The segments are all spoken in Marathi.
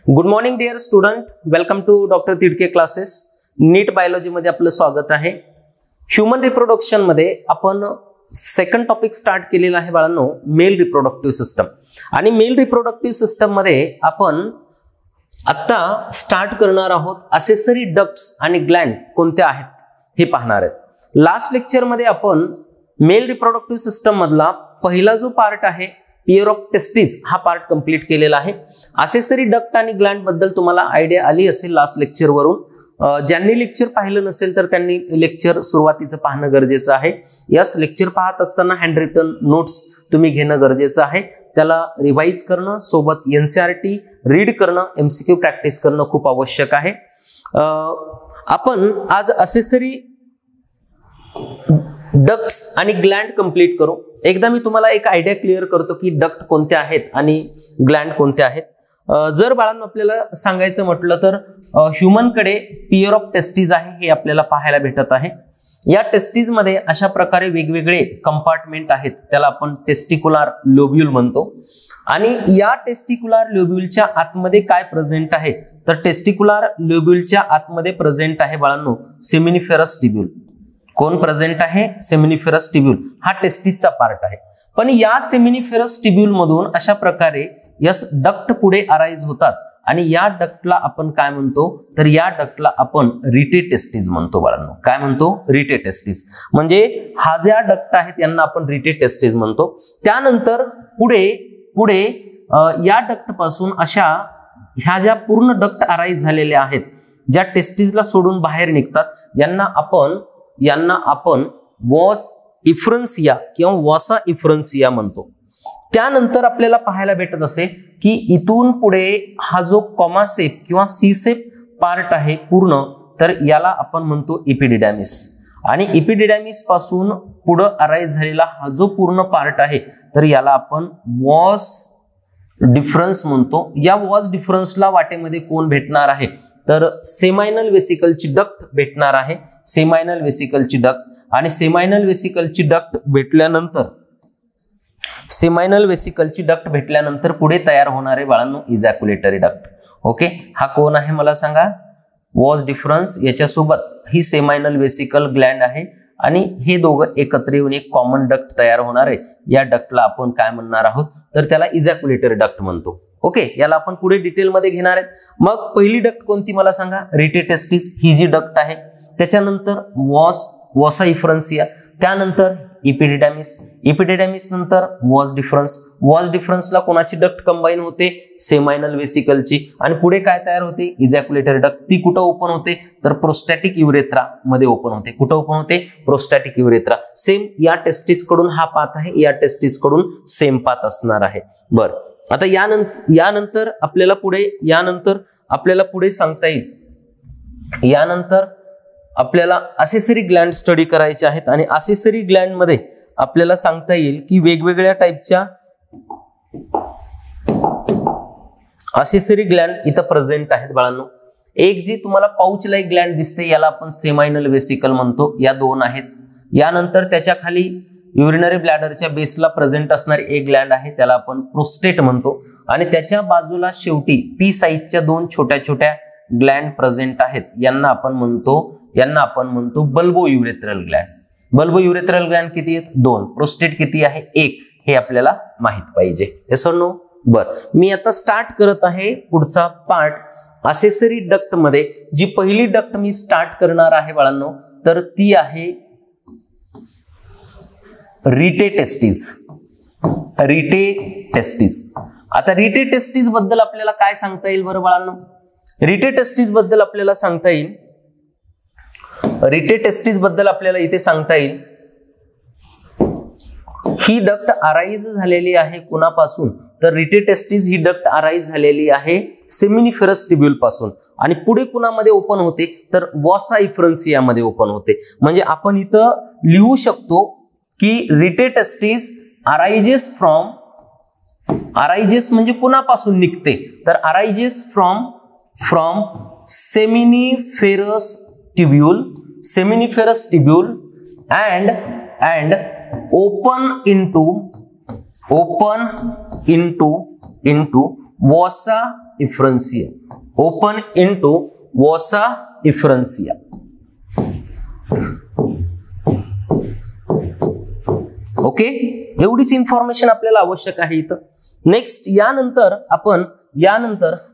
Good morning dear student, welcome to doctor Tidke classes. NEET biology मध्ये आपलं स्वागत आहे. ह्यूमन रिप्रोडक्शन मध्ये आपण सेकंड टॉपिक स्टार्ट केलेला आहे बाळांनो, मेल रिप्रोडक्टिव्ह सिस्टम. आणि मेल रिप्रोडक्टिव्ह सिस्टम मध्ये आपण आता स्टार्ट करणार आहोत असेसरी डक्ट्स आणि ग्लँड कोणत्या आहेत हे पाहणार आहेत. लास्ट लेक्चर मध्ये आपण मेल रिप्रोडक्टिव्ह सिस्टम मधला पहिला जो पार्ट आहे पेयर ऑफ टेस्टिस हा पार्ट कंप्लीट केलेला आहे. असेसरी डक्ट आणि ग्लँड बद्दल तुम्हाला आयडिया आली असेल लास्ट लेक्चर वरून. ज्यांनी लेक्चर पाहिलं नसेल तर त्यांनी लेक्चर सुरुवातीचं पाहणं गरजेचं आहे. यस, लेक्चर पाहत असताना हँड रिटन नोट्स तुम्ही घेणं गरजेचं आहे. त्याला रिवाइज करणं, सोबत एनसीईआरटी रीड करणं, एमसीक्यू प्रॅक्टिस करणं खूप आवश्यक आहे. आपण आज असेसरी डक्ट्स आणि ग्लँड कंप्लीट करू. एकदा मी तुम्हाला एक आयडिया क्लिअर करतो की डक्ट कोणते आहेत आणि ग्लँड कोणते आहेत. जर बाळांनो आपल्याला सांगायचं म्हटलं तर ह्यूमन कडे पेयर ऑफ टेस्टिस आहे हे आपल्याला पाहायला भेटत आहे. या टेस्टिस मध्ये अशा प्रकारे वेगवेगळे कंपार्टमेंट आहेत, त्याला आपण टेस्टिक्युलर लोब्यूल म्हणतो. आणि या टेस्टिक्युलर लोब्यूलच्या आतमध्ये काय प्रेझेंट आहे तर टेस्टिक्युलर लोब्यूलच्या आतमध्ये प्रेझेंट आहे बाळांनो सेमिनिफेरस ट्यूब्यूल. कोण प्रेझेंट आहे? सेमिनिफेरस ट्यूब्यूल हा टेस्टिसचा पार्ट आहे. पण या सेमिनिफेरस ट्यूब्यूल मधून अशा प्रकारे यस डक्ट पुढे अराइज होतात आणि या डक्टला आपण काय म्हणतो तर या डक्टला आपण रिटे टेस्टिस म्हणतो बाळांनो. काय म्हणतो? रिटे टेस्टिस. म्हणजे हा ज्या डक्ट आहेत यांना आपण रिटे टेस्टिस म्हणतो. त्यानंतर पुढे या डक्ट पासून अशा ह्या ज्या पूर्ण डक्ट अराइज झालेल्या आहेत, ज्या टेस्टिसला सोडून बाहेर निघतात, यांना आपण वॉस इफ्रन्सिया किंवा वॉसा इफ्रन्सिया म्हणतो. त्यानंतर आपल्याला पाहायला भेटत असे की इथून पुढे हा जो कॉमासेप किंवा सीसेप पार्ट आहे पूर्ण, तर याला आपण म्हणतो इपिडिडॅमिस. आणि इपिडिडॅमिस पासून पुढे अराइज झालेला हा जो पूर्ण पार्ट आहे तर याला आपण वॉस डिफरन्स म्हणतो. या वॉस डिफरन्सला वाटेमध्ये कोण भेटणार आहे तर सेमायनल वेसिकलची डक्ट भेटणार आहे. सेमायनल वेसिकलची डक्ट. आणि सेमायनल वेसिकलची डक्ट भेटल्यानंतर पुढे तयार होणारे बाळांनो इजॅक्युलेटरी डक्ट. ओके, हा कोण आहे मला सांगा? वॉस डिफरन्स, याच्यासोबत ही सेमायनल वेसिकल ग्लँड आहे आणि हे दोघं एकत्र येऊन एक कॉमन डक्ट तयार होणार आहे. या डक्टला आपण काय म्हणणार आहोत तर त्याला इजॅक्युलेटरी डक्ट म्हणतो. ओके, याला आपण पुढे डिटेल मध्ये घेणार आहेत. मग पहिली डक्ट कोणती मला सांगा? रिटे टेस्टिस ही जी डक्ट आहे. त्याच्यानंतर वॉसा इफ्रन्सिया, त्यानंतर इपिडिडॅमिस नंतर वॉस डिफरन्सला कोणाची डक्ट कंबाईन होते? सेमायनल वेसिकलची. आणि पुढे काय तयार होते? Ejaculatory duct. ती कुठं ओपन होते तर प्रोस्टॅटिक युरेथ्रा मध्ये ओपन होते. कुठं ओपन होते? Prostatic urethra. सेम या टेस्टिस कडून हा पाथ आहे, या टेस्टिस कडून सेम पाथ असणार आहे. बरं, आता यानंतर आपल्याला पुढे सांगता येईल, यानंतर आपल्याला असेसरी ग्लँड स्टडी करायचे आहेत. आणि असेसरी ग्लँड मध्ये आपल्याला सांगता येईल की वेगवेगळ्या टाईपच्या असेसरी ग्लँड इथं प्रेझेंट आहेत बाळांनो. एक जी तुम्हाला पाउच लाईक ग्लँड दिसते याला आपण सेमायनल वेसिकल म्हणतो. या दोन आहेत. यानंतर त्याच्या खाली युरिनरी ब्लॅडरच्या बेसला प्रेझेंट असणारी एक ग्लँड आहे, त्याला आपण प्रोस्टेट म्हणतो. आणि त्याच्या बाजूला शेवटी पी साईजच्या दोन छोट्या छोट्या ग्लँड प्रेझेंट आहेत, यांना आपण म्हणतो bulbo urethral Gland. Bulbo urethral Gland किती आहेत? दोन. प्रोस्टेट किती आहे? एक. हे आपल्याला माहित पाहिजे. येस और नो? बर, मी आता स्टार्ट करत आहे पुढचा पार्ट. असेसरी डक्ट मध्ये जी पहिली डक्ट मी स्टार्ट करणार आहे बाळांनो तर ती आहे रिटे टेस्टिस. आता रिटे टेस्टिस बद्दल आपल्याला काय सांगता येईल बरं बाळांनो? रिटे टेस्टिस बद्दल आपल्याला इथे सांगता येईल ही डक्ट अराइज झालेली आहे कुणापासून तर रिटे टेस्टिस ही डक्ट अराइज झालेली आहे सेमिनिफेरस ट्यूब्यूल पासून. आणि पुढे कुणामध्ये ओपन होते तर वॉसा इफ्रन्सिया मध्ये ओपन होते. म्हणजे आपण इथं लिहू शकतो की रिटे टेस्टिस अराइजेस म्हणजे कुणापासून निघते तर arises from seminiferous tubule and open into vasa efferentia, open into vasa efferentia. Okay, एवढीच इन्फॉर्मेशन आपल्याला आवश्यक आहे इथं. नेक्स्ट यानंतर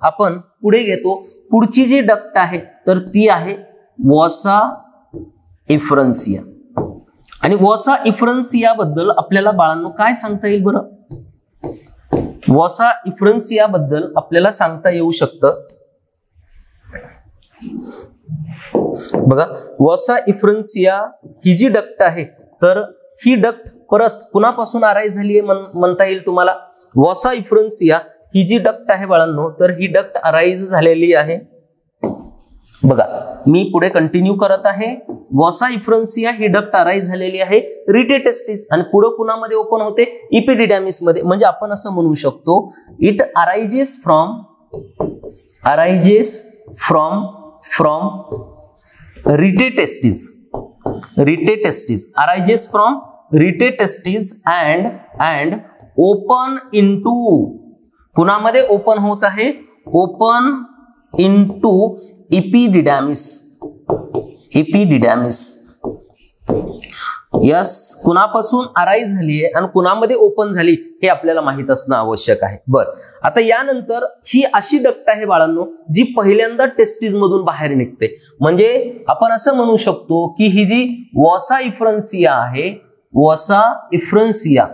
आपण पुढे घेतो. पुढची जी डक्ट आहे तर ती आहे वॉसा इफ्रन्सिया. आणि वॉसा इफ्रन्सिया बद्दल आपल्याला बाळांनो काय सांगता येईल बरं? वॉसा इफ्रन्सिया बद्दल आपल्याला सांगता येऊ शकतं बघा. वॉसा इफ्रन्सिया ही जी डक्ट आहे तर ही डक्ट परत कुणापासून अराईज झाली आहे म्हणता येईल तुम्हाला? वॉसा इफ्रन्सिया ही जी डक्ट आहे बाळांनो तर ही डक्ट अराईज झालेली आहे बघा. मी पुढे कंटिन्यू करत आहे. वॉसा इफ्रन्सिया ही डक्ट अराईज झालेली आहे रिटेटेस्टिस आणि पुढे कुणामध्ये ओपन होते? इपिडिडॅमिस मध्ये. म्हणजे आपण असं म्हणू शकतो it arises from rete testis arises from rete testis and open into कुणामध्ये ओपन होत आहे? Open into epididymis. यस, कुणापासून अराईज झाली आहे आणि कुणामध्ये ओपन झाली हे आपल्याला माहित असणं आवश्यक आहे. बर, आता यानंतर ही अशी डक्ट आहे बाळांनो जी पहिल्यांदा टेस्टिस मधून बाहेर निघते. म्हणजे आपण असं म्हणू शकतो की ही जी वॉसा इफ्रन्सिया आहे, वॉसा इफ्रन्सिया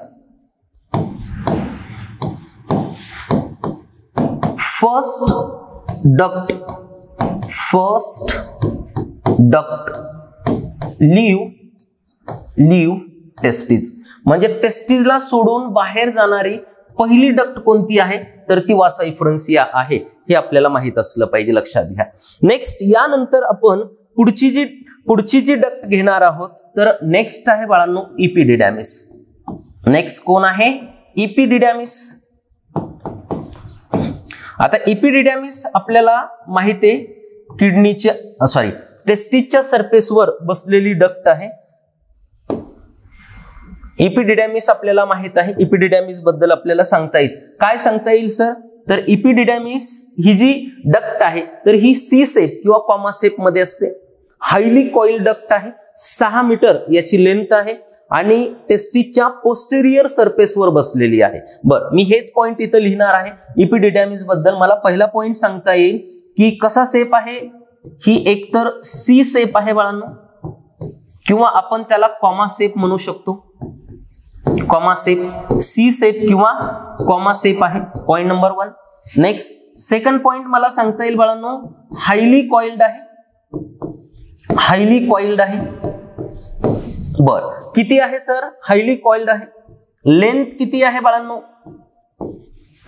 फर्स्ट डक्ट लीव टेस्टिस. म्हणजे टेस्टिसला सोडून बाहेर जाणारी पहिली डक्ट कोणती आहे तर ती वॉसा इफ्रन्सिया आहे. हे आपल्याला माहित असलं पाहिजे, लक्षात घ्या. नेक्स्ट यानंतर आपण पुढची जी डक्ट घेणार आहोत तर नेक्स्ट आहे बाळांनो इपिडिडॅमिस. नेक्स्ट कोण आहे? इपिडिडॅमिस. आता इपिडिडॅमिस आपल्याला माहिती आहे टेस्टिसच्या सरफेसवर बसलेली डक्ट आहे. इपिडिडॅमिस आपल्याला माहित आहे. इपिडिडॅमिस बद्दल आपल्याला सांगता येईल. काय सांगता येईल सर? तर इपिडिडॅमिस ही जी डक्ट आहे तर ही सी शेप किंवा कॉमा शेप मध्ये असते. हायली कॉइल डक्ट आहे. 6 मीटर याची लेंथ आहे आणि टेस्टिसच्या पोस्टेरियर सरफेसवर बसलेली आहे. बरं, मी हेच पॉइंट इथं लिहिणार आहे. इपिडिडॅमिस बद्दल मला पहिला पॉइंट सांगता येईल की कसा शेप आहे? ही एकतर सी शेप आहे बाळांनो किंवा आपण त्याला कॉमा शेप म्हणू शकतो. कॉमा शेप, सी शेप किंवा कॉमा शेप आहे. Point number 1. Next second point मला सांगता येईल बाळांनो हायली कॉइल्ड आहे. बर, किती आहे सर? हायली कॉइल्ड आहे. लेंथ किती आहे बाळांनो?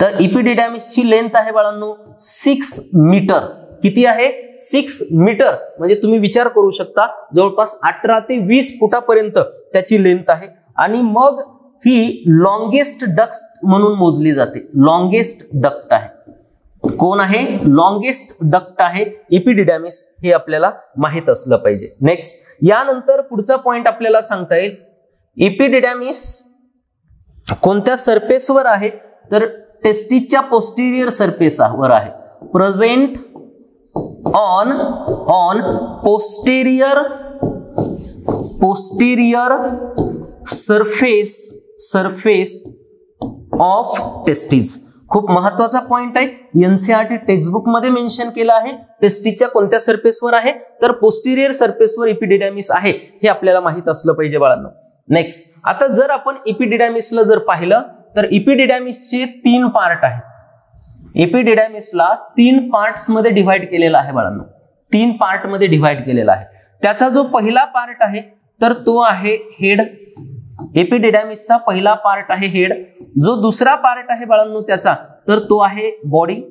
तर इपिडिडॅमिसची लेंथ आहे बाळांनो 6 मीटर. किती आहे? 6 मीटर. म्हणजे तुम्ही विचार करू शकता जवळपास 18 ते 20 फुटापर्यंत त्याची लेंथ आहे. आणि मग ही लॉंगेस्ट डक्ट म्हणून मोजली जाते. लॉंगेस्ट डक्ट आहे. कोण आहे? लॉंगेस्ट डक्ट आहे इपिडिडॅमिस. हे आपल्याला माहित असलं पाहिजे. नेक्स्ट यानंतर पुढचा पॉइंट आपल्याला सांगता येईल इपिडिडॅमिस कोणत्या सरफेसवर आहे तर टेस्टिसच्या पोस्टेरियर सरफेसवर आहे. Present on posterior surface of testis. खूप महत्वाचा पॉइंट आहे. एनसीईआरटी टेक्स्टबुक मध्ये मेन्शन केलं आहे. टेस्टिसच्या कोणत्या सरफेसवर आहे तर पोस्टेरियर सरफेसवर इपिडिडॅमिस आहे. हे आपल्याला माहित असलं पाहिजे बाळांनो. नेक्स्ट आता जर आपण इपिडिडॅमिसला जर पाहिलं तर इपिडिडॅमिसचे 3 पार्ट आहेत. इपिडिडॅमिसला 3 पार्ट्स मध्ये डिव्हाइड केलेला आहे बाळांनो. 3 पार्ट मध्ये डिव्हाइड केलेला आहे. त्याचा जो पहिला पार्ट आहे तर तो आहे हेड. एपिडिडॅमिसचा पहिला पार्ट आहे हेड. जो दुसरा पार्ट आहे बाळांनो त्याचा तर तो आहे बॉडी.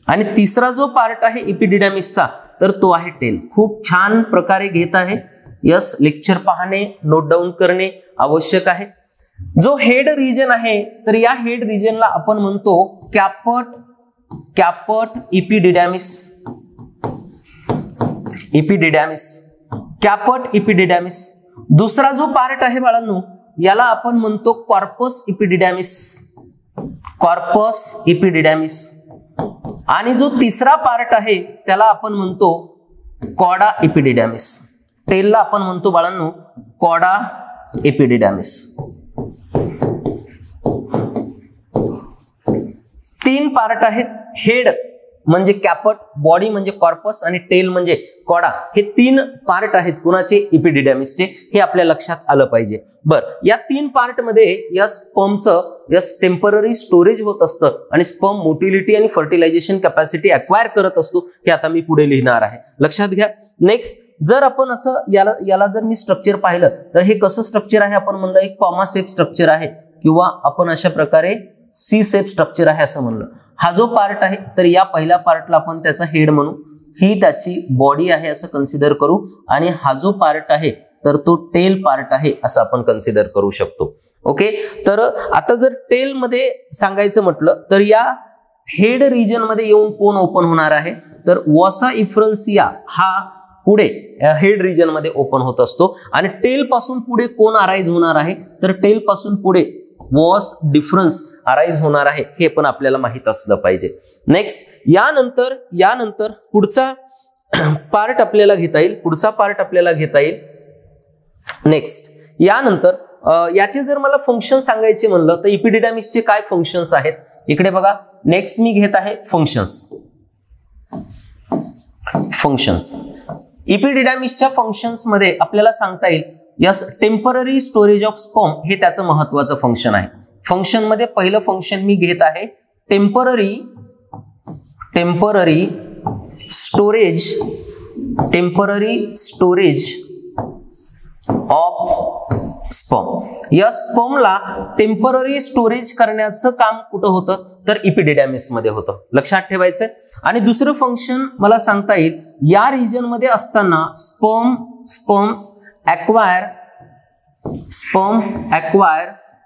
आणि तिसरा जो पार्ट आहे एपिडिडॅमिसचा तर तो आहे टेल. खूप छान प्रकारे घेत आहे. यस, लेक्चर पाहणे, नोट डाऊन करणे आवश्यक आहे. जो हेड रिजन आहे तर या हेड रिजनला आपण म्हणतो कॅपट कॅपट इपिडिडॅमिस. दुसरा जो पार्ट आहे बाळांनो याला आपण म्हणतो कॉर्पस इपिडिडॅमिस. आणि जो तिसरा पार्ट आहे त्याला आपण म्हणतो कॉडा एपिडिडॅमिस. टेलला आपण म्हणतो बाळांनो कॉडा एपिडिडॅमिस. 3 पार्ट आहेत. हेड म्हणजे कॅपट, बॉडी म्हणजे कॉर्पस आणि टेल म्हणजे कॉडा. हे 3 पार्ट आहेत कुणाचे? एपिडिडॅमिसचे. हे आपल्या लक्षात आलं पाहिजे. बर, या 3 पार्ट मध्ये या स्पर्मचं टेम्पररी स्टोरेज होत असतं आणि स्पर्म मोटिलिटी आणि फर्टिलायझेशन कॅपॅसिटी अक्वायर करत असतो. हे आता मी पुढे लिहिणार आहे, लक्षात घ्या. नेक्स्ट, जर आपण असं याला जर मी स्ट्रक्चर पाहिलं तर हे कसं स्ट्रक्चर आहे? आपण म्हणलं एक कॉमा शेप स्ट्रक्चर आहे किंवा आपण अशा प्रकारे सी शेप स्ट्रक्चर आहे असं म्हणलं. हा जो पार्ट आहे तर या पहिल्या पार्टला आपण त्याचा हेड म्हणू, ही त्याची बॉडी आहे असं कन्सिडर करू, आणि हा जो पार्ट आहे तर तो टेल पार्ट आहे असं आपण कन्सिडर करू शकतो. ओके, तर आता जर टेल मध्ये सांगायचं म्हटलं तर या हेड रिजन मध्ये येऊन कोण ओपन होणार आहे? तर वॉसा इफ्रन्सिया हा पुढे हेड रिजन मध्ये ओपन होत असतो. आणि टेल पासून पुढे कोण अराइज होणार आहे? तर टेल पासून पुढे वॉस डिफरन्स अराइज होणार आहे, हे पण आपल्याला माहित असलं पाहिजे. नेक्स्ट, यानंतर पुढचा पार्ट आपल्याला घेता येईल. नेक्स्ट, यानंतर याचे जर मला फंक्शन सांगायचे म्हणलं तर एपिडिडॅमिसचे काय फंक्शन्स आहेत? इकडे बघा. नेक्स्ट मी घेत आहे फंक्शन्स. एपिडिडॅमिसच्या फंक्शन्स मध्ये आपल्याला सांगता येईल yes, temporary storage of sperm हे त्याचं महत्वाचं फंक्शन आहे. फंक्शन मध्ये पहिलं फंक्शन मी घेत आहे टेम्पररी स्टोरेज ऑफ स्पर्म. या स्पर्मला टेम्पररी स्टोरेज करण्याचं काम कुठं होतं? तर एपिडिडॅमिस मध्ये होतं, लक्षात ठेवायचं. आणि दुसरं फंक्शन मला सांगता येईल या रिजन मध्ये असताना sperm acquire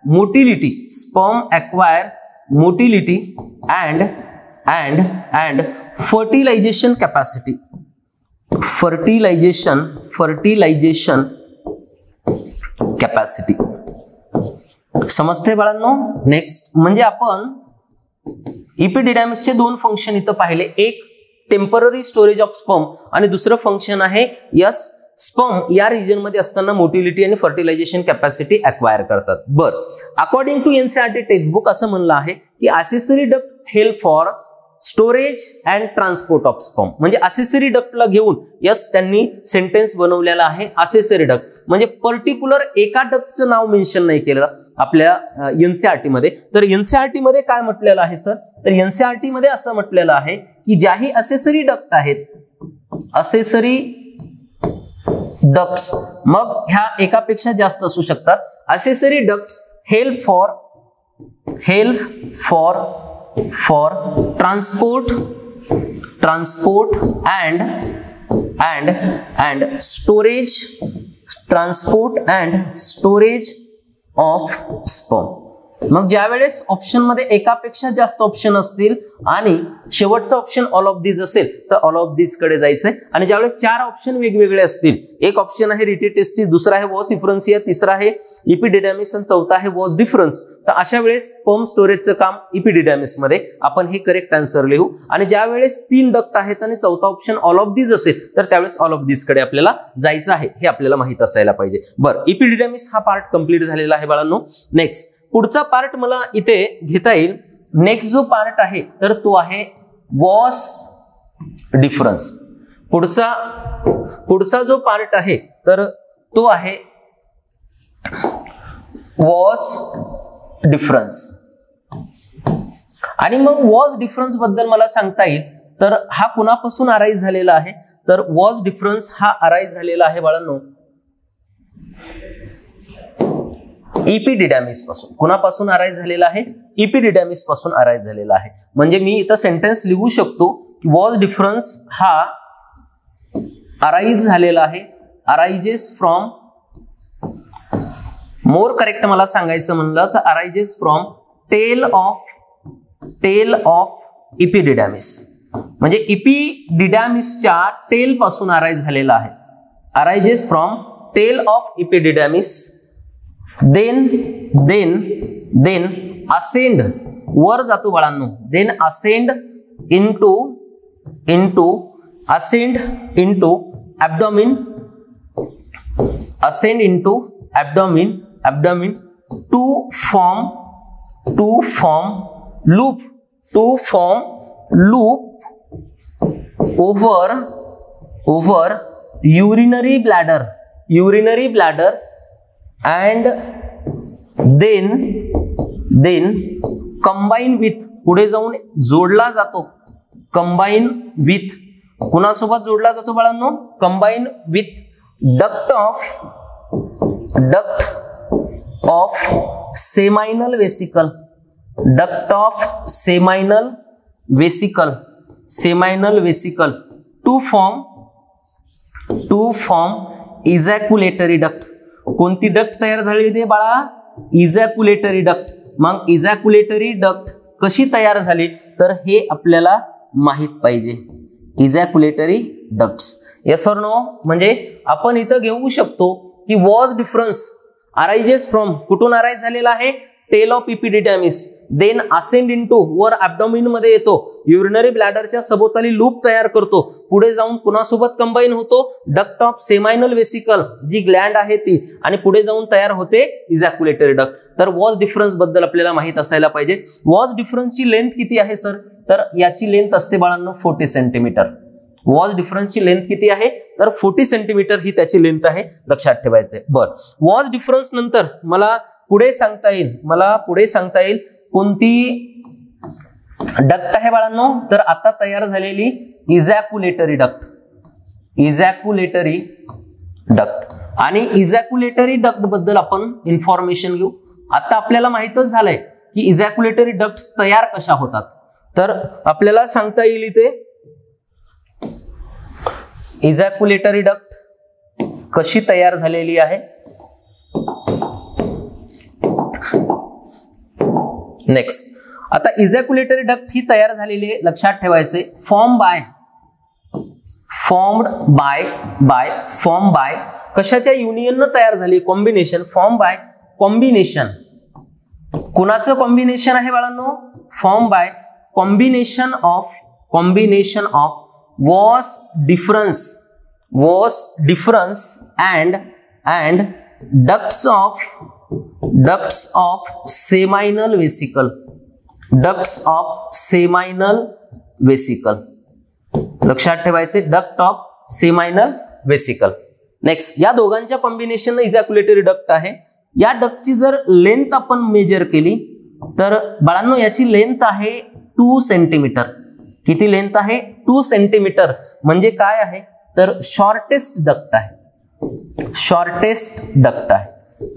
motility and fertilization capacity. समजते बाळांनो? नेक्स्ट, म्हणजे आपण एपिडिडॅमिसचे 2 फंक्शन इथं पाहिले. एक टेम्पररी स्टोरेज ऑफ स्पर्म आणि दुसरं फंक्शन आहे यस, स्पर्म या रिजन मध्ये असताना मोटिलिटी आणि फर्टिलायझेशन कॅपॅसिटी अक्वायर करतात. बर, अकॉर्डिंग टू एनसीईआरटी टेक्स्टबुक असं म्हणलं आहे की accessory duct help for storage and transport of sperm. म्हणजे असेसरी डक्टला घेऊन यस त्यांनी सेंटेन्स बनवलेला आहे. असेसरी डक्ट म्हणजे पर्टिक्युलर एका डक्टचं नाव मेन्शन नाही केलं आपल्या एनसीईआरटी मध्ये. तर एनसीईआरटी मध्ये काय म्हटलेलं आहे सर? तर एनसीईआरटी मध्ये असं म्हटलेलं आहे की ज्याही असेसरी डक्ट आहेत, असेसरी डक्ट्स, मग ह्या एकापेक्षा जास्त असू शकतात. Accessory ducts help for transport and storage of sperm. मग ज्या वेळेस ऑप्शन मध्ये एकापेक्षा जास्त ऑप्शन असतील आणि शेवटचा ऑप्शन ऑल ऑफ दीज असेल तर ऑल ऑफ दीज कडे जायचंय. आणि ज्यावेळेस 4 ऑप्शन वेगवेगळे असतील, एक ऑप्शन आहे रिटिटेस्टिस, दुसरा आहे वॉस इफ्रन्सिया, तिसरा आहे एपिडिडॅमिस आणि चौथा आहे वॉस डिफरन्स, तर अशा वेळेस स्पर्म स्टोरेजचं काम एपिडिडॅमिस मध्ये आपण हे करेक्ट आन्सर लिहू. आणि ज्या वेळेस 3 डक्ट आहेत आणि चौथा ऑप्शन ऑल ऑफ दीज असेल तर त्यावेळेस ऑल ऑफ दीज कडे आपल्याला जायचं आहे, हे आपल्याला माहित असायला पाहिजे. बरं, एपिडिडॅमिस हा पार्ट कंप्लीट झालेला आहे बाळांनो. नेक्स्ट, पुढचा पार्ट मला इथे घेता येईल. नेक्स्ट जो पार्ट आहे तर तो आहे वॉस डिफरन्स. पुढचा जो पार्ट आहे तर तो आहे वॉस डिफरन्स. आणि मग वॉस डिफरन्स बद्दल मला सांगता येईल तर हा कुणापासून अराइज झालेला आहे? तर वॉस डिफरन्स हा अराइज झालेला आहे बाळांनो एपिडिडॅमिस पासून. कुणापासून अराइज झालेला आहे? एपिडिडॅमिस पासून अराइज झालेला आहे. म्हणजे मी इथं सेंटेन्स लिहू शकतो की वॉस डिफरन्स हा अराइज झालेला आहे, अराइजेस फ्रॉम, मोर करेक्ट मला सांगायचं म्हणलं तर arises from tail of epididymis. म्हणजे एपिडिडॅमिसच्या टेल पासून अराइज झालेला आहे. Arises from tail of epididymis, then ascend, वर जातो बाळांनो, then ascend into ascend into abdomen to form loop over urinary bladder and then combine with, पुढे जाऊन जोडला जातो, combine with कुणासोबत जोडला जातो बाळांनो, combine with duct of seminal vesicle to form ejaculatory duct. कोणती डक्ट तयार झाली बाळा, इजॅक्युलेटरी डक्ट. मग इजॅक्युलेटरी डक्ट कशी तयार झाली तर हे आपल्याला माहित पाहिजे. Ejaculatory ducts, yes or no. म्हणजे आपण इथं घेऊ शकतो की वॉज डिफरन्स अरायजेस फ्रॉम, कुठून अराइज झालेला आहे, tail of epididymis, then ascend into, वर ॲब्डोमेन मध्ये येतो, युरिनरी ब्लॅडरच्या सभोवताली लूप तयार करतो, पुढे जाऊन कुणासोबत कंबाईन होतो, डक्ट ऑफ सेमायनल वेसिकल जी ग्लँड आहे ती, आणि पुढे जाऊन तयार होते इजॅक्युलेटरी डक्ट. तर वॉज डिफरन्स बद्दल आपल्याला माहित असायला पाहिजे. वॉज डिफरन्सची लेंथ किती आहे सर, तर याची लेंथ असते बाळांनो 40 सेंटीमीटर. वॉज डिफरन्सची लेंथ किती आहे तर 40 सेंटीमीटर ही त्याची लेंथ आहे, लक्षात ठेवायचे. बर, वॉज डिफरन्स नंतर मला पुढे सांगता येईल कोणती डक्ट आहे बाळांनो, तर आता तयार झालेली इजॅक्युलेटरी डक्ट. आणि इजॅक्युलेटरी डक्ट बद्दल आपण इन्फॉर्मेशन घेऊ. आता आपल्याला माहितच झालंय की इजॅक्युलेटरी डक्ट्स तयार कशा होतात, तर आपल्याला सांगता येईल इथे इजॅक्युलेटरी डक्ट कशी तयार झालेली आहे. नेक्स्ट, आता इजॅक्युलेटरी डक्ट ही तयार झालेली आहे, लक्षात ठेवायचे. फॉर्म बाय कशाच्या युनियन तयार झाली, कॉम्बिनेशन. फॉर्म बाय कॉम्बिनेशन, कुणाचं कॉम्बिनेशन आहे बाळांनो, form by combination of vas deferens and ducts of seminal vesicle. लक्षात ठेवायचे, duct of seminal vesicle. Next, या दोघांच्या कॉम्बिनेशन इजॅक्युलेटरी डक्ट आहे. या डक्टची जर लेंथ आपण मेजर केली तर बाळांनो याची लेंथ आहे 2 सेंटीमीटर. किती लेंथ आहे, 2 सेंटीमीटर. म्हणजे काय आहे तर शॉर्टेस्ट डक्ट आहे,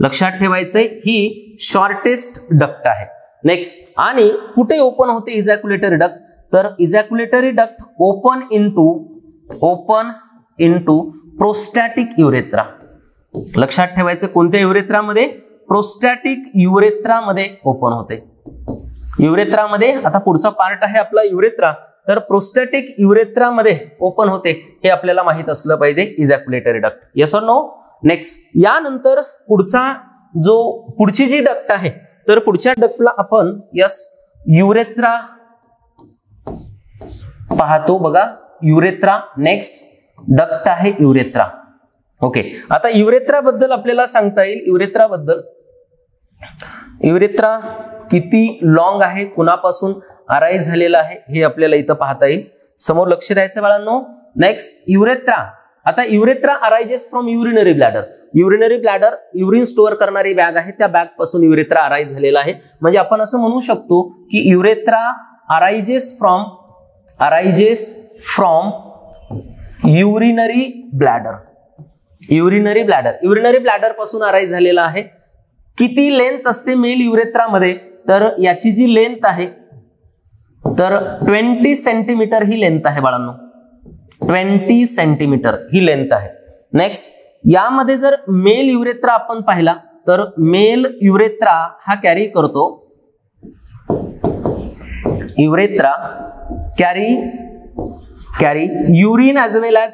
लक्षात ठेवायचंय, ही शॉर्टेस्ट डक्ट आहे. नेक्स्ट, आणि कुठे ओपन होते इजॅक्युलेटरी डक्ट, तर ejaculatory duct open into prostatic urethra. लक्षात ठेवायचं, कोणत्या युरेथ्रामध्ये, प्रोस्टॅटिक युरेथ्रामध्ये ओपन होते. युरेथ्रामध्ये, आता पुढचा पार्ट आहे आपला युरेथ्रा, तर प्रोस्टॅटिक युरेथ्रामध्ये ओपन होते हे आपल्याला माहित असलं पाहिजे ejaculatory duct. Yes or no. Next, यानंतर पुढची जी डक्ट आहे तर पुढच्या डक्टला आपण युरेथ्रा पाहतो बघा, युरेथ्रा. नेक्स्ट डक्ट आहे युरेथ्रा. ओके, आता युरेथ्रा बद्दल आपल्याला सांगता येईल. युरेथ्रा किती लॉंग आहे, कुणापासून अराइज झालेला आहे हे आपल्याला इथं पाहता येईल. समोर लक्ष द्यायचं बाळांनो. Next, urethra. आता urethra arises from urinary bladder. Urine store करणारी बॅग आहे, त्या बॅग पासून युरेथ्रा अराइज झालेला आहे. म्हणजे आपण असं म्हणू शकतो की urethra arises from urinary bladder पासून अराइज झालेला आहे. किती लेंथ असते मेल युरेथ्रामध्ये, तर याची जी लेंथ आहे तर 20 सेंटीमीटर ही लेंथ आहे बाळांनो, 20 सेंटीमीटर ही लेंथ आहे. नेक्स्ट, यामध्ये जर मेल युरेथ्रा आपण पाहिला तर मेल युरेथ्रा हा कॅरी करतो, urethra carry urine as well as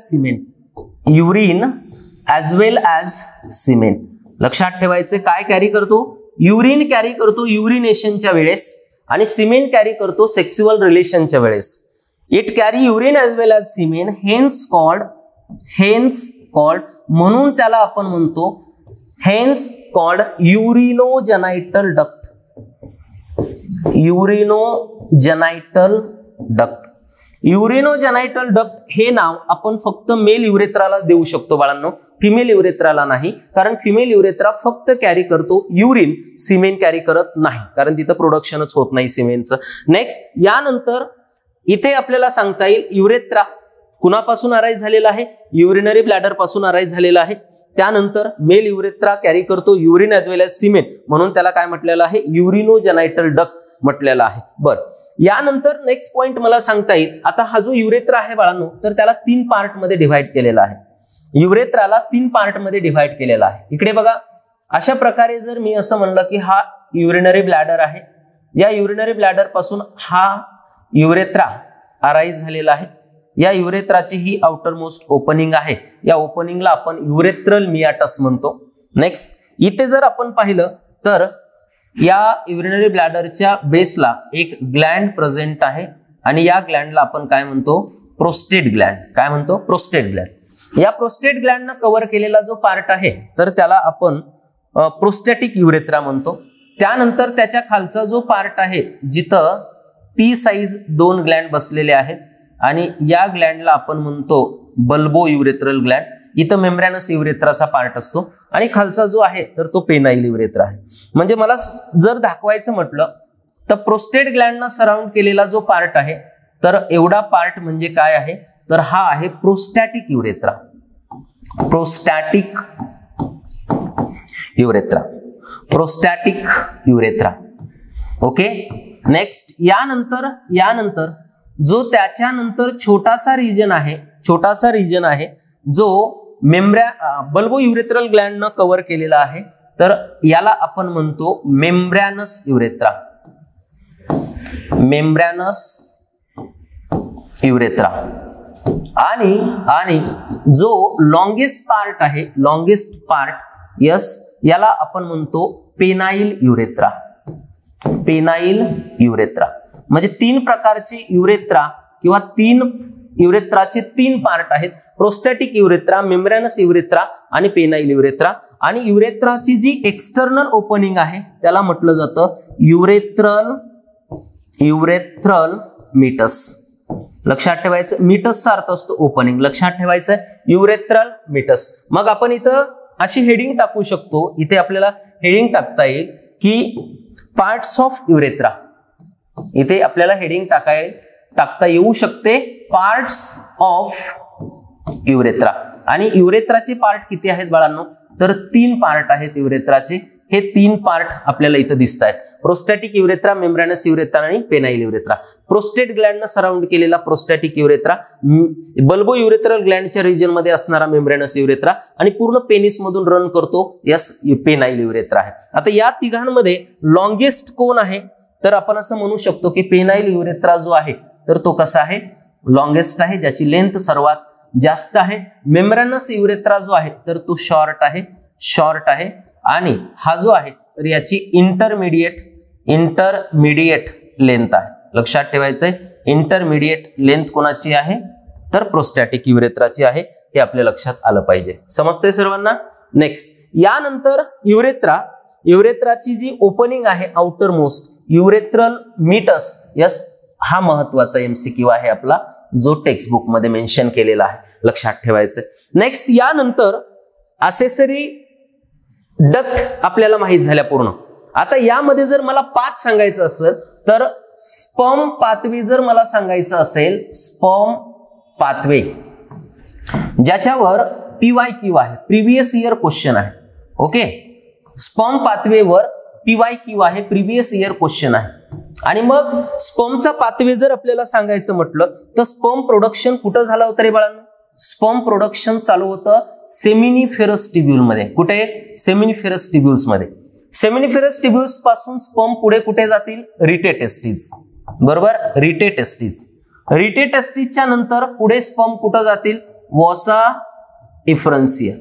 cement. लक्षात ठेवायचे, काय कॅरी करतो, युरिन कॅरी करतो युरिनेशनच्या वेळेस, आणि सिमेंट कॅरी करतो सेक्सुअल रिलेशनच्या वेळेस. It carry urine as well as semen, hence called म्हणून त्याला आपण म्हणतो hence called urinogenital duct. Urinogenital duct. Urinogenital duct हे नाव आपण फक्त मेल युरेथ्रालाच देऊ शकतो बाळांनो, फिमेल युरेथ्राला नाही, कारण फिमेल युरेथ्रा फक्त कॅरी करतो युरिन, सिमेन कॅरी करत नाही, कारण तिथं प्रोडक्शनच होत नाही सिमेनचं. नेक्स्ट, यानंतर इथे आपल्याला सांगता येईल युरेथ्रा कुणापासून अराईज झालेला आहे, युरिनरी ब्लॅडर पासून अराईज झालेला आहे. त्यानंतर मेल युरेथ्रा कॅरी करतो urine as well as semen, म्हणून त्याला काय म्हटलेलं आहे, युरिनोजेनाइटल डक्ट म्हटलेला आहे. बर, यानंतर नेक्स्ट पॉइंट मला सांगता येईल, आता हा जो युरेथ्रा आहे बाळांनो, तर त्याला 3 पार्ट मध्ये डिव्हाइड केलेला आहे. युरेथ्राला 3 पार्ट मध्ये डिव्हाइड केलेला आहे. इकडे बघा, अशा प्रकारे जर मी असं म्हणलं की हा युरिनरी ब्लॅडर आहे, या युरिनरी ब्लॅडर पासून हा युरेथ्रा अराईज झालेला आहे. या युरेथ्राची ही आउटर मोस्ट ओपनिंग आहे, या ओपनिंगला आपण युरेथ्रल मियाटस म्हणतो. नेक्स्ट, इथे जर आपण पाहिलं तर या युरिनरी ब्लॅडरच्या बेसला एक ग्लँड प्रेझेंट आहे आणि या ग्लँडला आपण काय म्हणतो, प्रोस्टेट ग्लँड. काय म्हणतो, प्रोस्टेट ग्लँड. या प्रोस्टेट ग्लँडनं कव्हर केलेला जो पार्ट आहे तर त्याला आपण प्रोस्टॅटिक युरेथ्रा म्हणतो. त्यानंतर त्याच्या खालचा जो पार्ट आहे जिथं टी साइज 2 ग्लँड बसलेले आहेत आणि या ग्लँडला आपण म्हणतो बल्बो युरेथ्रल ग्लँड. इथं मेम्ब्रेनस युरेथ्राचा पार्ट असतो आणि खालचा जो आहे तर तो पेनाइल युरेथ्रा आहे. म्हणजे मला जर दाखवायचं म्हटलं तर प्रोस्टेट ग्लँडनं सराउंड केलेला जो पार्ट आहे तर एवढा पार्ट म्हणजे काय आहे, तर हा आहे prostatic urethra. Prostatic urethra. Prostatic urethra. Okay. Next, यानंतर जो त्याच्यानंतर छोटासा रिजन आहे जो बल्बो युरेथ्रल ग्लँडनं कव्हर केलेला आहे, तर याला आपण म्हणतो मेम्ब्रॅनस युरेथ्रा. मेम्ब्रॅनस युरेथ्रा. आणि जो लॉंगेस्ट पार्ट यस, याला आपण म्हणतो पेनाइल युरेथ्रा. Penile urethra. म्हणजे 3 प्रकारचे युरेथ्रा किंवा 3 युरेथ्राचे 3 पार्ट आहेत, प्रोस्टॅटिक युरेथ्रा, मेम्ब्रेनस युरेथ्रा आणि पेनाइल युरेथ्रा. आणि युरेथ्राची जी एक्सटर्नल ओपनिंग आहे त्याला म्हटलं जातं युरेथ्रल मीटस. लक्षात ठेवायचं, मीटसचा अर्थ असतो ओपनिंग, लक्षात ठेवायचं युरेथ्रल मीटस. मग आपण इथं अशी हेडिंग टाकू शकतो, इथे आपल्याला हेडिंग टाकता येईल की पार्ट्स ऑफ युरेथ्रा. इथे आपल्याला हेडिंग टाकता येऊ शकते पार्ट्स ऑफ युरेथ्रा. आणि युरेथ्राचे पार्ट किती आहेत बाळांनो, तर 3 पार्ट आहेत युरेथ्राचे. हे 3 पार्ट आपल्याला इथं दिसत आहेत, प्रोस्टॅटिक युरेथ्रा, मेम्ब्रेनस युरेथ्रा आणि पेनाइल युरेथ्रा. प्रोस्टेट ग्लँडनं सराउंड केलेला prostatic urethra, bulbo urethral ग्लँडच्या region मध्ये असणारा मेम्ब्रेनस युरेथ्रा आणि पूर्ण पेनिस मधून रन करतो यस पेनाइल युरेथ्रा आहे. आता या तिघांमध्ये लॉंगेस्ट कोण आहे, तर आपण असं म्हणू शकतो की पेनाइल युरेथ्रा जो आहे तर तो कसा आहे, लॉंगेस्ट आहे, ज्याची लेंथ सर्वात जास्त आहे. मेम्ब्रेनस युरेथ्रा जो आहे तर तो शॉर्ट आहे. आणि हा जो आहे तर याची इंटरमिडिएट लेंथ आहे. लक्षात ठेवायचंय, इंटरमिडिएट लेंथ कोणाची आहे, तर प्रोस्टॅटिक युरेथ्राची आहे. हे आपल्या लक्षात आलं पाहिजे. समजतंय सर्वांना. नेक्स्ट, यानंतर युरेथ्राची जी ओपनिंग आहे outer most, urethral meatus. Yes, हा महत्वाचा एमसीक्यू आहे आपला, जो टेक्स्ट बुक मध्ये मेन्शन केलेला आहे, लक्षात ठेवायचं. नेक्स्ट, यानंतर असेसरी डक्ट आपल्याला माहित झाल्या पूर्ण. आता यामध्ये जर मला 5 सांगायचं असेल तर स्पर्म पाथवे जर मला सांगायचं असेल, स्पर्म पाथवे ज्याच्यावर PYQ आहे, प्रिव्हियस इयर क्वेश्चन आहे. ओके, स्पर्म पाथवेवर PYQ आहे, प्रिव्हियस इयर क्वेश्चन आहे. आणि मग स्पर्मचा पाथवे जर आपल्याला सांगायचं म्हटलं तर स्पर्म प्रोडक्शन कुठं झालं होतं रे बाळांनो, स्पर्म प्रोडक्शन चालू होतं सेमिनिफेरस ट्यूब्यूल मध्ये. कुठे, सेमिनिफेरस ट्यूब्यूल्स मध्ये. सेमिनिफेरस ट्यूब्यूल्स पासून स्पर्म पुढे कुठे जातील, रिटेटेस्टिस. बरोबर, रिटेटेस्टिस. रिटेटेस्टिसच्या नंतर पुढे स्पर्म कुठं जातील, वॉसा इफ्रन्सिया.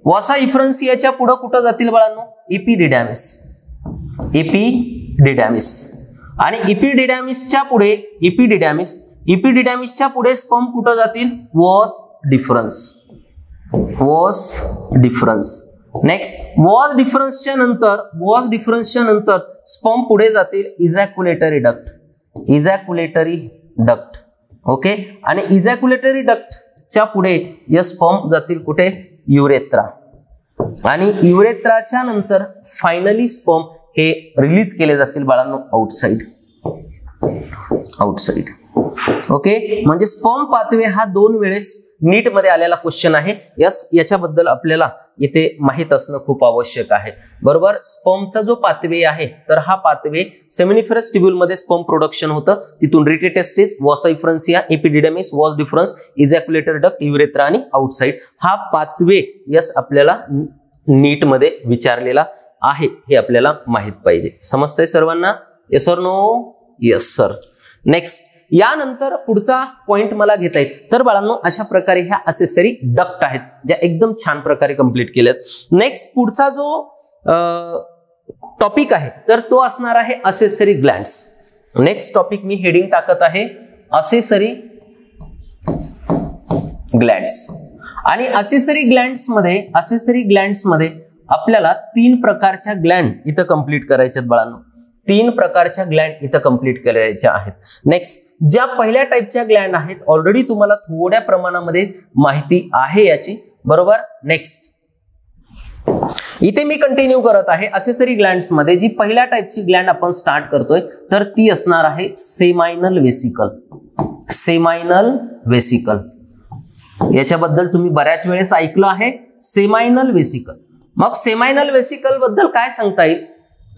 वॉसा इफ्रन्सियाच्या पुढे कुठं जातील बाळांनो, एपिडिडॅमिस. आणि इपिडिडॅमिसच्या पुढे स्पर्म कुठं जातील, वॉस डिफरन्स. नेक्स्ट वॉस डिफरन्सच्या नंतर स्पर्म पुढे जातील इजॅक्युलेटरी डक्ट. ओके, आणि इजॅक्युलेटरी डक्टच्या पुढे या स्पर्म जातील कुठे, युरेत्रा. आणि युरेत्राच्या नंतर फायनली स्पर्म हे रिलीज केले जातील बाळांनो आउटसाइड. ओके, म्हणजे स्पर्म पाथवे हा 2 वेळेस नीट मध्ये आलेला क्वेश्चन आहे. याच्याबद्दल आपल्याला इथे माहित असणं खूप आवश्यक आहे. बरोबर, स्पर्मचा जो पाथवे आहे तर हा पाथवे सेमिनिफरस ट्यूब्यूल मध्ये स्पर्म प्रोडक्शन होतं, तिथून रिटेटेस्टिस, वॉस डिफरन्सिया, एपिडिडॅमिस, वॉस डिफरन्स, इजॅक्युलेटर डक्ट, युरेत्रा आणि आउटसाइड हा पाथवे आपल्याला नीट मध्ये विचारलेला आहे, हे आपल्याला माहित पाहिजे. समजतंय सर्वांना? Yes or no? Yes sir. Next यानंतर पुढचा पॉइंट मला घेता येईल. तर बाळांनो अशा प्रकारे ह्या असेसरी डक्ट आहेत ज्या एकदम छान प्रकारे कंप्लीट केल्यात. नेक्स्ट पुढचा जो टॉपिक आहे तर तो असणार आहे असेसरी ग्लँड्स. नेक्स्ट टॉपिक मी हेडिंग टाकत आहे असेसरी ग्लँड्स. आणि असेसरी ग्लँड्स मध्ये आपल्याला 3 प्रकारच्या ग्लँड इथं कंप्लीट करायच्यात बाळांनो. 3 प्रकारच्या ग्लँड इथं कंप्लीट करायच्या आहेत. नेक्स्ट ज्या पहिल्या टाईपच्या ग्लँड आहेत ऑलरेडी तुम्हाला थोड्या प्रमाणामध्ये माहिती आहे याची. बरोबर, नेक्स्ट इथे मी कंटिन्यू करत आहे. असेसरी ग्लँड्स मध्ये जी पहिल्या टाईपची ग्लँड आपण स्टार्ट करतोय तर ती असणार आहे सेमायनल वेसिकल. याच्याबद्दल तुम्ही बऱ्याच वेळेस ऐकलं आहे सेमायनल वेसिकल. मग सेमायनल वेसिकल बद्दल काय सांगता येईल,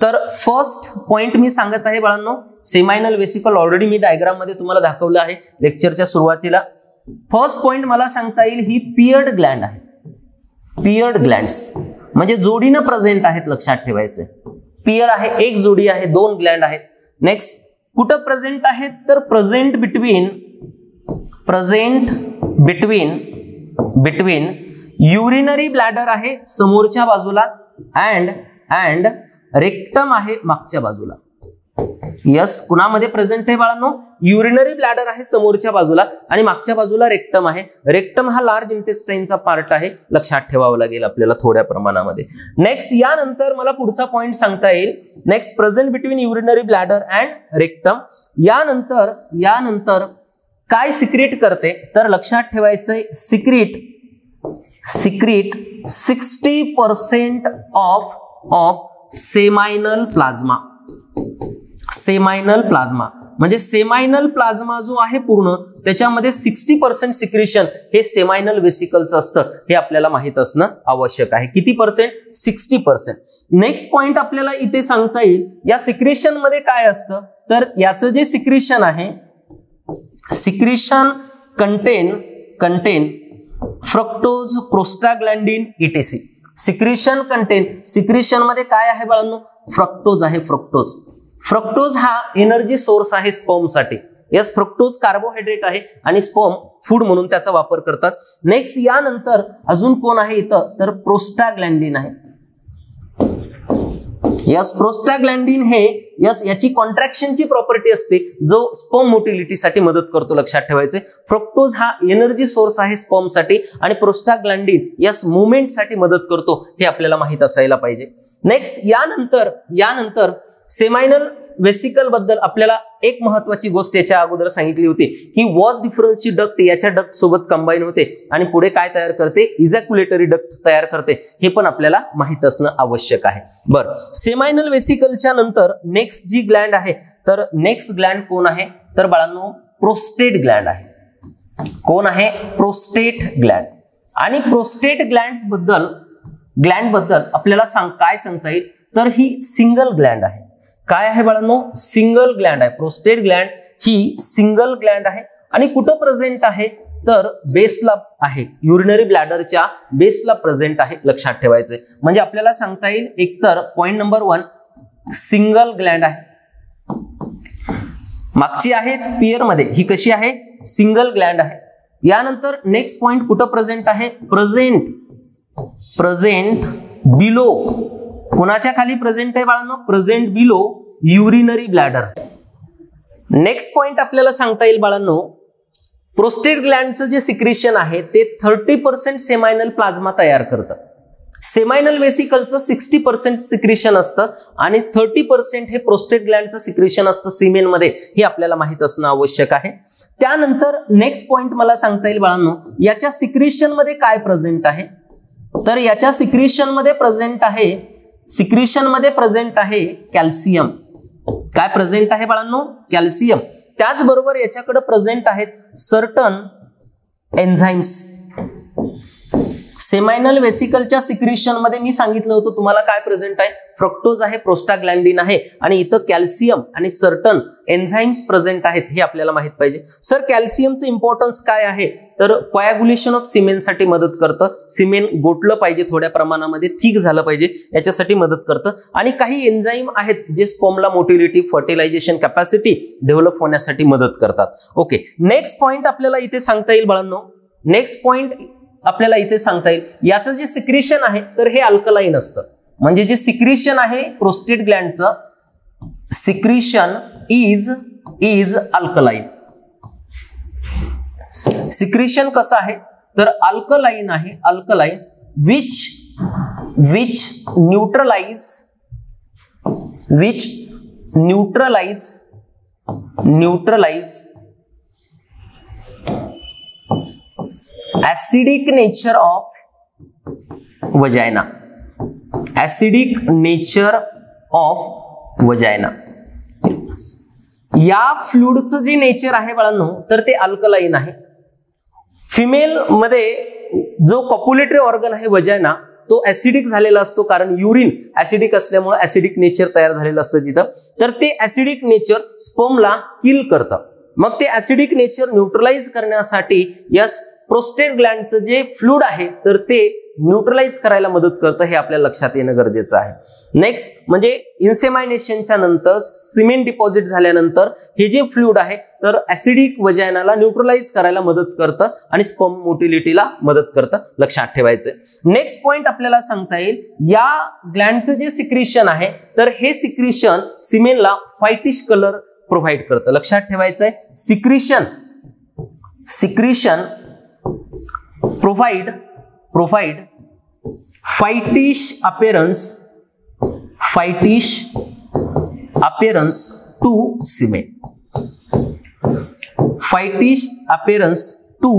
तर फर्स्ट पॉइंट मी सांगत आहे बाळांनो. सेमायनल वेसिकल ऑलरेडी मी डायग्राम मध्ये तुम्हाला दाखवलं आहे लेक्चरच्या सुरुवातीला. फर्स्ट पॉइंट मला सांगता येईल ही पियर्ड ग्लँड आहे. पियर्ड ग्लँड्स म्हणजे जोडीनं प्रेझेंट आहेत, लक्षात ठेवायचे. पियर आहे, एक जोडी आहे, 2 ग्लँड आहेत. नेक्स्ट कुठं प्रेझेंट आहेत, तर प्रेझेंट बिटवीन युरिनरी ब्लॅडर आहे समोरच्या बाजूला अँड रेक्टम आहे मागच्या बाजूला. यस, कुणामध्ये प्रेझेंट आहे बाळांनो, युरिनरी ब्लॅडर आहे समोरच्या बाजूला आणि मागच्या बाजूला रेक्टम आहे. रेक्टम हा लार्ज इंटेस्टाइनचा पार्ट आहे, लक्षात ठेवावं लागेल आपल्याला थोड्या प्रमाणामध्ये. नेक्स्ट यानंतर मला पुढचा पॉइंट सांगता येईल. Next present between urinary bladder and rectum. यानंतर काय सिक्रेट करते, तर लक्षात ठेवायचंय सिक्रेट 60% ऑफ सेमायनल प्लाझ्मा. म्हणजे सेमायनल प्लाझ्मा जो आहे पूर्ण त्याच्यामध्ये 60% सिक्रेशन हे सेमायनल वेसिकलचं असतं, हे आपल्याला माहित असणं आवश्यक आहे. किती पर्सेंट? 60%. नेक्स्ट पॉइंट आपल्याला इथे सांगता येईल या सिक्रेशन मध्ये काय असतं, तर याचं जे सिक्रेशन आहे, secretion contain fructose, prostaglandin, etc. Secretion मध्ये काय आहे बाळांनो, फ्रक्टोज आहे. फ्रक्टोज हा एनर्जी सोर्स आहे स्पर्म साठी. यस, फ्रक्टोज कार्बोहायड्रेट आहे आणि स्पर्म फूड म्हणून त्याचा वापर करतात. नेक्स्ट यानंतर अजून कोण आहे इथं, तर प्रोस्टाग्लॅंडिन आहे. यस, प्रोस्टाग्लॅंडिन हे याची कॉन्ट्रॅक्शनची प्रॉपर्टी असते जो स्पर्म मोटिलिटीसाठी मदत करतो, लक्षात ठेवायचे. फ्रक्टोज हा एनर्जी सोर्स आहे स्पर्म साठी आणि प्रोस्टाग्लॅंडिन मूवमेंट साठी मदत करतो, हे आपल्याला माहित असायला पाहिजे. नेक्स्ट यानंतर सेमायनल वेसिकल बद्दल आपल्याला एक महत्वाची गोष्ट याच्या अगोदर सांगितली होती की वॉस डिफरन्सची डक्ट याच्या डक्ट सोबत कंबाईन होते आणि पुढे काय तयार करते, इजॅक्युलेटरी डक्ट तयार करते, हे पण आपल्याला माहित असणं आवश्यक आहे. बरं, सेमायनल वेसिकलच्या नंतर नेक्स्ट जी ग्लँड आहे, तर नेक्स्ट ग्लँड कोण आहे, तर बाळांनो प्रोस्टेट ग्लँड आहे. कोण आहे, प्रोस्टेट ग्लँड. आणि प्रोस्टेट ग्लँड बद्दल आपल्याला काय सांगता येईल, तर ही सिंगल ग्लँड आहे. काय आहे बाळांनो, सिंगल ग्लँड आहे. प्रोस्टेट ग्लँड ही सिंगल ग्लँड आहे आणि कुठं प्रेझेंट आहे, तर बेसला आहे, युरिनरी ब्लॅडरच्या बेसला प्रेझेंट आहे, लक्षात ठेवायचे. म्हणजे आपल्याला सांगता येईल एकतर पॉइंट नंबर 1 सिंगल ग्लँड आहे, मागची आहे पियर मध्ये, ही कशी आहे, सिंगल ग्लँड आहे. यानंतर नेक्स्ट पॉइंट कुठं प्रेझेंट आहे, प्रेझेंट बिलो. कोणाच्या खाली प्रेझेंट आहे बाळांनो, present below urinary bladder. Next point आपल्याला सांगता येईल बाळांनो, प्रोस्टेट ग्लँडचं जे सिक्रेशन आहे ते 30% सेमायनल प्लाझ्मा तयार करतं. सेमायनल वेसिकलचं 60% सिक्रेशन असतं आणि 30% हे प्रोस्टेट ग्लँडचं सिक्रेशन असतं सिमेनमध्ये, हे आपल्याला माहित असणं आवश्यक आहे. त्यानंतर नेक्स्ट पॉइंट मला सांगता येईल बाळांनो, याच्या सिक्रेशन मध्ये काय प्रेझेंट आहे, तर याच्या सिक्रेशन मध्ये प्रेझेंट आहे कॅल्शियम. काय प्रेझेंट आहे बाळांनो? कॅल्शियम. त्याचबरोबर याच्याकडे प्रेझेंट आहेत सर्टन एन्झाइम्स. सेमायनल वेसिकलच्या सिक्रेशन मध्ये मी सांगितलं होतं तुम्हाला काय प्रेझेंट आहे, फ्रक्टोज आहे, प्रोस्टाग्लॅन्डिन आहे आणि इथं कॅल्शियम आणि सर्टन एन्झाइम्स प्रेझेंट आहेत, हे आपल्याला माहित पाहिजे. सर कॅल्शियमचं इम्पॉर्टन्स काय आहे, तर कोॲग्युलेशन ऑफ सिमेनसाठी मदत करतं. सिमेन गोठलं पाहिजे थोड्या प्रमाणामध्ये, थिक झालं पाहिजे, याच्यासाठी मदत करतं. आणि काही एन्झाईम आहेत जे स्पर्मला मोटिलिटी, फर्टिलायझेशन कॅपॅसिटी डेव्हलप होण्यासाठी मदत करतात. ओके, नेक्स्ट पॉइंट आपल्याला इथे सांगता येईल बाळांनो, याचं जे सिक्रेशन आहे तर हे अल्कलाइन असतं. म्हणजे जे सिक्रेशन आहे प्रोस्टेट ग्लँडचं, सिक्रेशन इज अल्कलाइन. सिक्रेशन कसं आहे तर अल्कलाइन आहे, alkaline which neutralize acidic nature of vagina. या फ्लुइडचं जे नेचर आहे बाळांनो तर ते अल्कलाइन आहे. फिमेल मध्ये जो कॉप्युलेटरी ऑर्गन आहे वजायना तो ऍसिडिक झालेला असतो, कारण युरिन ऍसिडिक असल्यामुळे ऍसिडिक नेचर तयार झालेलं असतं तिथं. तर ते ऍसिडिक नेचर स्पर्मला किल करतं. मग ते ऍसिडिक नेचर न्यूट्रलाइज करण्यासाठी यस प्रोस्टेट ग्लँडचं जे फ्लुइड आहे तर ते न्यूट्रलाइज करायला मदत करतं, हे आपल्याला लक्षात येणं गरजेचं आहे. नेक्स्ट म्हणजे इन्सेमायनेशनच्या नंतर, सिमेंट डिपॉझिट झाल्यानंतर हे जे फ्लुइड आहे तर ऍसिडिक वजायनाला न्यूट्रलाइज करायला मदत करतं आणि स्पर्म मोटिलिटीला मदत करतं, लक्षात ठेवायचं. नेक्स्ट पॉइंट आपल्याला सांगता येईल, या ग्लँडचं जे सिक्रेशन आहे तर हे सिक्रेशन सिमेनला व्हाईटिश कलर प्रोव्हाइड करतं, लक्षात ठेवायचंय. Secretion provide whitish appearance to semen. whitish appearance to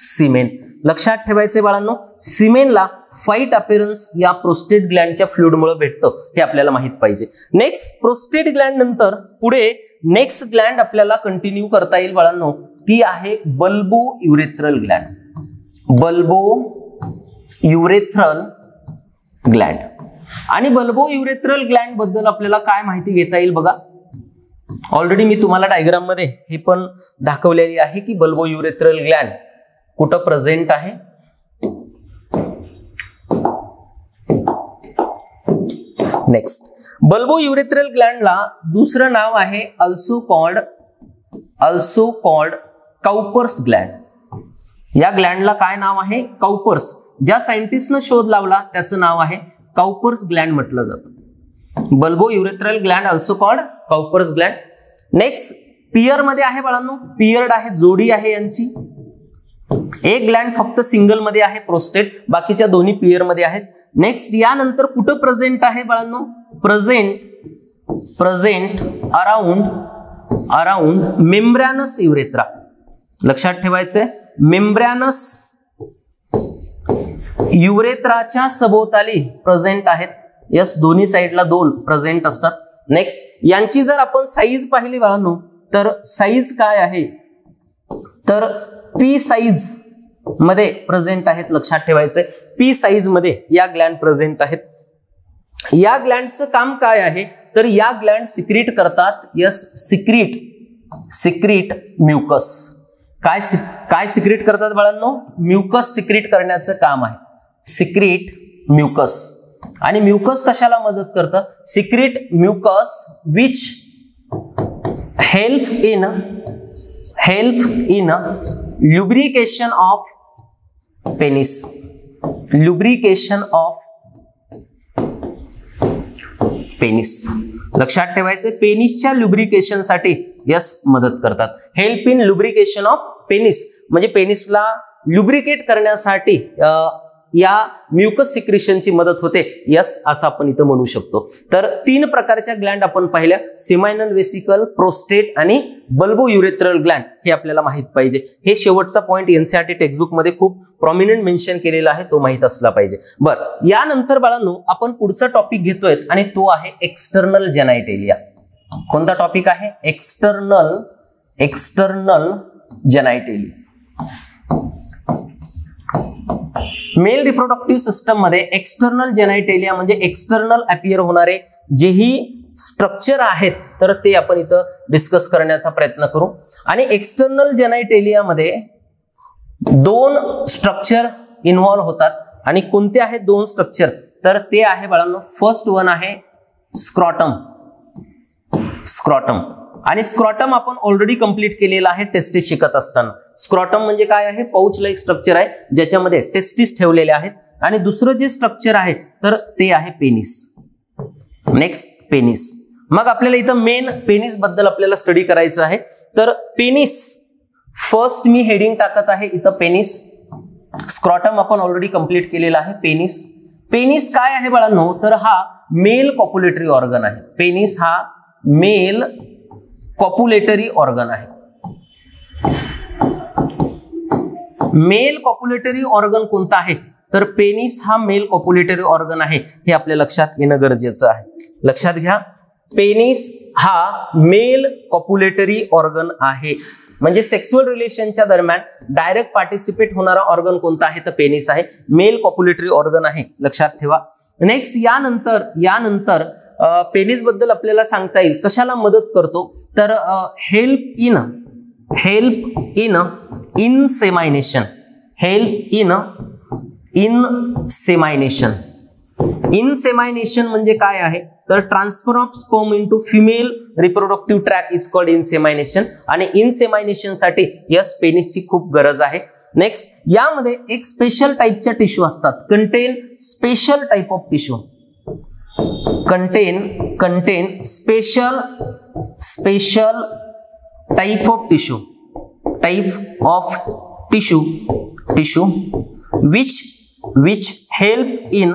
semen. लक्षात ठेवायचे बाळांनो, सिमेनला व्हाईट अपिअरन्स या प्रोस्टेट ग्लँडच्या फ्लुइडमुळे भेटतं, हे आपल्याला माहित पाहिजे. नेक्स्ट प्रोस्टेट ग्लँड नंतर पुढे नेक्स्ट ग्लँड आपल्याला कंटिन्यू करता येईल बाळांनो, ती आहे बल्बो युरेथ्रल ग्लँड. आणि बल्बो युरेथ्रल ग्लँड बद्दल आपल्याला काय माहिती घेता येईल बघा. ऑलरेडी मी तुम्हाला डायग्राम मध्ये हे पण दाखवलेली आहे की बल्बो युरेथ्रल ग्लँड कुठं प्रेझेंट आहे. नेक्स्ट बल्बो युरेथ्रल ग्लँडला दुसरं नाव आहे अल्सो कॉल्ड काउपर्स ग्लँड. या ग्लँडला काय नाव आहे? काउपर्स. ज्या सायंटिस्टनं शोध लावला त्याचं नाव आहे काउपर्स ग्लँड म्हटलं जातं. Bulbourethral gland also called Cowper's gland. Next pair मध्ये आहे बाळांनो, पियर्ड आहे, जोडी आहे यांची. एक ग्लँड फक्त सिंगल मध्ये आहे प्रोस्टेट, बाकीच्या दोन्ही पियर मध्ये आहेत. नेक्स्ट यानंतर कुठं प्रेझेंट आहे बाळांनो? Present around membranous urethra. लक्षात ठेवायचंय, मेम्ब्रॅनस युरेथ्राच्या सभोवताली प्रेझेंट आहेत. यस, दोन्ही साइडला दोन प्रेझेंट असतात. नेक्स्ट यांची जर आपण साईज पाहिली बाळांनो तर साईज काय आहे तर पी साईज मध्ये प्रेझेंट आहेत. लक्षात ठेवायचंय, पी साईज मध्ये या ग्लँड प्रेझेंट आहेत. या ग्लँडचं काम काय आहे तर या ग्लँड सिक्रीट करतात. Yes, secrete mucus. काय सिक्रीट करतात बाळांनो? म्युकस सिक्रीट करण्याचं काम आहे, सिक्रीट म्युकस. आणि म्युकस कशाला मदत करतं? Secrete mucus which help in lubrication of penis. लक्षात ठेवायचं, पेनिसच्या लुब्रिकेशन साठी यस मदत करतात. Help in lubrication of penis, म्हणजे पेनिसला लुब्रिकेट करण्यासाठी या म्युकस सिक्रेशनची मदत होते. यस असं आपण इथं म्हणू शकतो. तर 3 प्रकारच्या ग्लँड आपण पाहिल्या, सेमायनल वेसिकल, प्रोस्टेट आणि बल्बोयुरेथ्रल ग्लँड. हे आपल्याला माहित पाहिजे. हे शेवटचा पॉइंट एनसीईआरटी टेक्स्टबुक मध्ये खूप प्रॉमिनंट मेन्शन केलेला आहे, तो माहित असला पाहिजे. बरं, यानंतर बाळांनो आपण पुढचा टॉपिक घेतोय आणि तो आहे एक्सटर्नल जेनायटेलिया. कोणता टॉपिक आहे? एक्सटर्नल जेनायटेलिया. मेल रिप्रोडक्टिव्ह सिस्टम मध्ये एक्सटर्नल जेनायटेलिया म्हणजे एक्सटर्नल अपीयर होणारे जेही स्ट्रक्चर आहेत, तर ते आपण इथं डिस्कस करण्याचा प्रयत्न करू. आणि एक्सटर्नल जेनायटेलिया मध्ये 2 स्ट्रक्चर इन्व्हॉल्व होतात. आणि कोणते आहेत 2 स्ट्रक्चर? तर ते आहे बाळांनो, फर्स्ट वन आहे स्क्रॉटम. आणि स्क्रॉटम आपण ऑलरेडी कंप्लीट केलेला आहे टेस्टिस शिकत असताना. स्क्रॉटम म्हणजे काय आहे? पाउच लाईक स्ट्रक्चर आहे ज्याच्यामध्ये टेस्टिस ठेवलेले आहेत. आणि दुसरं जे स्ट्रक्चर आहे तर ते आहे पेनिस. Next penis. मग आपल्याला इथं मेन पेनिस बद्दल आपल्याला स्टडी करायचं आहे. तर पेनिस फर्स्ट मी हेडिंग टाकत आहे इथं पेनिस. स्क्रॉटम आपण ऑलरेडी कंप्लीट केलेला आहे. पेनिस काय आहे बाळांनो? तर हा मेल कॉप्युलेटरी ऑर्गन आहे. पेनिस हा मेल कॉप्युलेटरी ऑर्गन आहे. मेल कॉप्युलेटरी ऑर्गन कोणता आहे? तर पेनिस हा मेल कॉप्युलेटरी ऑर्गन आहे. हे आपल्या लक्षात येणं गरजेचं आहे. लक्षात घ्या, पेनिस हा मेल कॉप्युलेटरी ऑर्गन आहे. म्हणजे सेक्सुअल रिलेशनच्या दरम्यान डायरेक्ट पार्टिसिपेट होणारा ऑर्गन कोणता आहे? तर पेनिस आहे. मेल कॉप्युलेटरी ऑर्गन आहे, लक्षात ठेवा. नेक्स्ट यानंतर पेनिस बद्दल आपल्याला सांगता येईल कशाला मदत करतो? तर हेल्प इन इनसेमायनेशन. इनसेमायनेशन म्हणजे काय आहे? तर transfer of sperm into female reproductive tract is called insemination. आणि इनसेमायनेशन साठी यस पेनिसची खूप गरज आहे. नेक्स्ट, यामध्ये एक स्पेशल टाईपच्या टिश्यू असतात. Content special type of tissue. contain special type of tissue which help in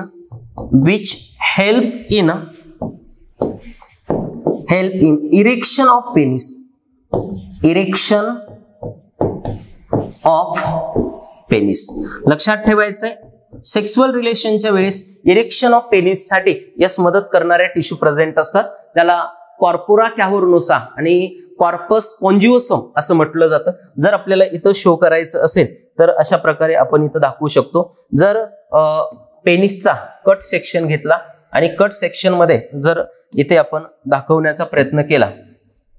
erection of penis. लक्षात ठेवायचंय, सेक्सुअल रिलेशनच्या वेळेस इरेक्शन ऑफ पेनिस साठी यस मदत करणाऱ्या टिश्यू प्रेझेंट असतात. त्याला कॉर्पोरा कॅव्हर्नोसा आणि कॉर्पस स्पॉन्जिओसम असं म्हटलं जातं. जर आपल्याला इथं शो करायचं असेल तर अशा प्रकारे आपण इथं दाखवू शकतो. जर पेनिसचा कट सेक्शन घेतला आणि कट सेक्शन मध्ये जर इथे आपण दाखवण्याचा प्रयत्न केला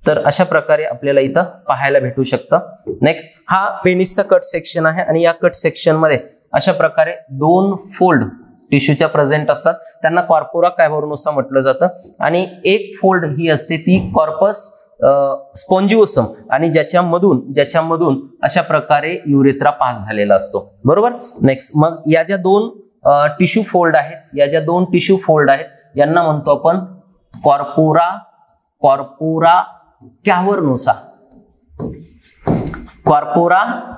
तर अशा प्रकारे आपल्याला इथं पाहायला भेटू शकतं. नेक्स्ट, हा पेनिसचा कट सेक्शन आहे आणि या कट सेक्शन मध्ये अशा प्रकारे 2 फोल्ड टिश्यूच्या प्रेझेंट असतात. त्यांना कॉर्पोरा कॅव्हर्नोसा म्हटलं जातं. आणि एक फोल्ड ही असते ती कॉर्पस स्पॉन्जिओसम आणि ज्याच्यामधून अशा प्रकारे युरेथ्रा पास झालेला असतो. बरोबर. नेक्स्ट, मग या ज्या 2 टिश्यू फोल्ड आहेत यांना म्हणतो आपण कॉर्पोरा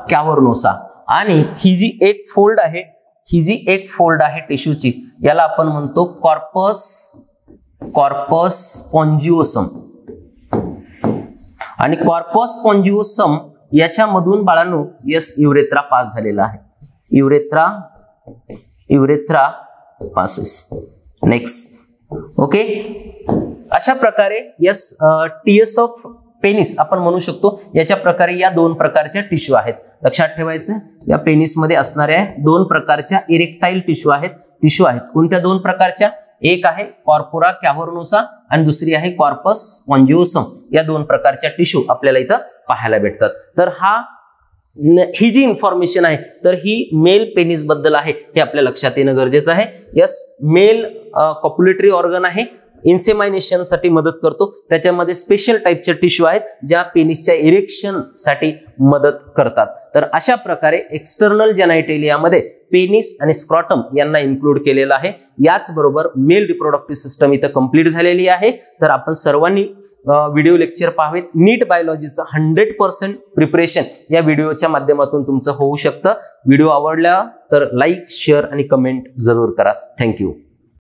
कॅव्हर्नोसा. आणि ही जी एक फोल्ड आहे टिश्यूची याला आपण म्हणतो कॉर्पस स्पॉन्जिओसम. आणि कॉर्पस स्पॉन्जिओसम याच्यामधून बाळांनो यस युरेथ्रा पास झालेला आहे. Urethra passes. Next, okay. अशा प्रकारे यस टीएस ऑफ पेनिस आपण म्हणू शकतो. याच्या प्रकारे या 2 प्रकारच्या टिश्यू आहेत. लक्षात ठेवायचं, या पेनिस मध्ये असणाऱ्या 2 प्रकारच्या इरेक्टाईल टिश्यू आहेत. कोणत्या 2 प्रकारच्या? एक आहे कॉर्पोरा कॅव्हर्नोसा आणि दुसरी आहे कॉर्पस स्पॉन्जिओसम. या 2 प्रकारच्या टिश्यू आपल्याला इथं पाहायला भेटतात. तर ही जी इन्फॉर्मेशन आहे तर ही मेल पेनिस बद्दल आहे, हे आपल्या लक्षात येणं गरजेचं आहे. यस, मेल कॉप्युलेटरी ऑर्गन आहे, इन्सेमायनेशन साठी मदत करतो. त्याच्यामध्ये स्पेशल टाइपचे टिश्यू आहेत ज्या पेनिसच्या इरेक्शन साठी मदत करतात. तर अशा प्रकारे एक्सटर्नल जेनायटेलियामध्ये पेनिस आणि स्क्रॉटम यांना इन्क्लूड केलेलं आहे. याच बरोबर मेल रिप्रोडक्टिव्ह सिस्टम इथं कंप्लीट झालेली आहे. तर आपण सर्वांनी व्हिडिओ लेक्चर पाहावेत. नीट बायोलॉजीचं 100% प्रिपरेशन या व्हिडिओच्या माध्यमातून तुमचं होऊ शकतं. व्हिडिओ आवडला तर लाईक, शेअर आणि कमेंट जरूर करा. थँक्यू.